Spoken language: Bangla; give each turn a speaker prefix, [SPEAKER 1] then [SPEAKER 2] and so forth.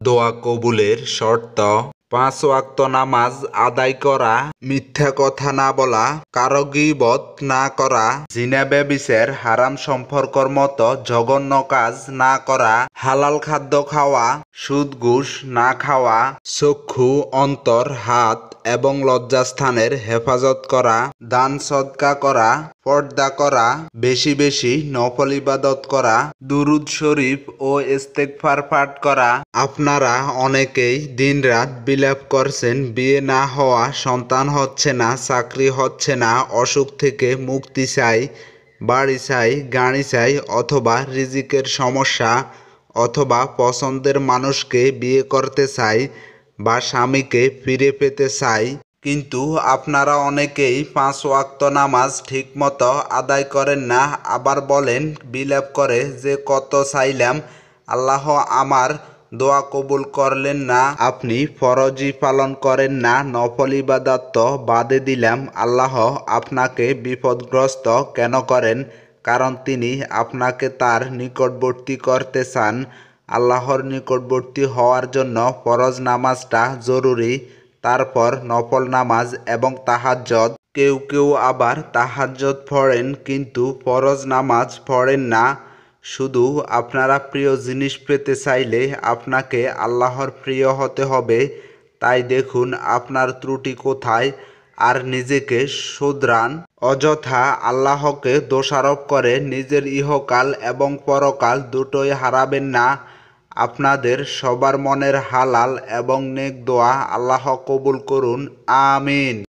[SPEAKER 1] দোয়া কবুলের শর্ত: 5 ওয়াক্ত নামাজ আদায় করা, মিথ্যা কথা না বলা, কারো গীবত না করা, জিনা ব্যভিচার হারাম সম্পর্কর মতো জঘন্য কাজ না করা, হালাল খাদ্য খাওয়া, সুদ ঘুষ না খাওয়া, চক্ষু, অন্তর, হাত এবং লজ্জাস্থানের হেফাজত করা, দান সদকা করা, পর্দা করা, বেশি বেশি নফল ইবাদত করা, দুরুদ শরীফ ও ইস্তেগফার পাঠ করা। আপনারা অনেকেই দিনরাত বিলাপ করছেন, বিয়ে না হওয়া, সন্তান হচ্ছে না, চাকরি হচ্ছে না, অসুখ থেকে মুক্তি চাই, বাড়ি চাই, গাড়ি চাই, অথবা রিজিকের সমস্যা, অথবা পছন্দের মানুষকে বিয়ে করতে চাই বা স্বামীকে ফিরে পেতে চাই। কিন্তু আপনারা অনেকেই 5 ওয়াক্ত নামাজ ঠিকমতো আদায় করেন না। আবার বলেন বিলাপ করে যে কত চাইলাম, আল্লাহ আমার দোয়া কবুল করলেন না। আপনি ফরজই পালন করেন না, নফল ইবাদত তো বাদে দিলাম। আল্লাহ আপনাকে বিপদগ্রস্ত কেন করেন? কারণ তিনি আপনাকে তার নিকটবর্তী করতে চান। আল্লাহর নিকটবর্তী হওয়ার জন্য ফরজ নামাজটা জরুরি, তারপর নফল নামাজ এবং তাহাজ্জুদ। কেউ কেউ আবার তাহাজ্জুদ পড়েন কিন্তু ফরজ নামাজ পড়েন না। শুধু আপনারা প্রিয় জিনিস পেতে চাইলে আপনাকে আল্লাহর প্রিয় হতে হবে। তাই দেখুন আপনার ত্রুটি কোথায় আর নিজেকে শুধরান। অযথা আল্লাহকে দোষারোপ করে নিজের ইহকাল এবং পরকাল দুটোই হারাবেন না। আপনাদের সবার মনের হালাল এবং নেক দোয়া আল্লাহ কবুল করুন। আমিন।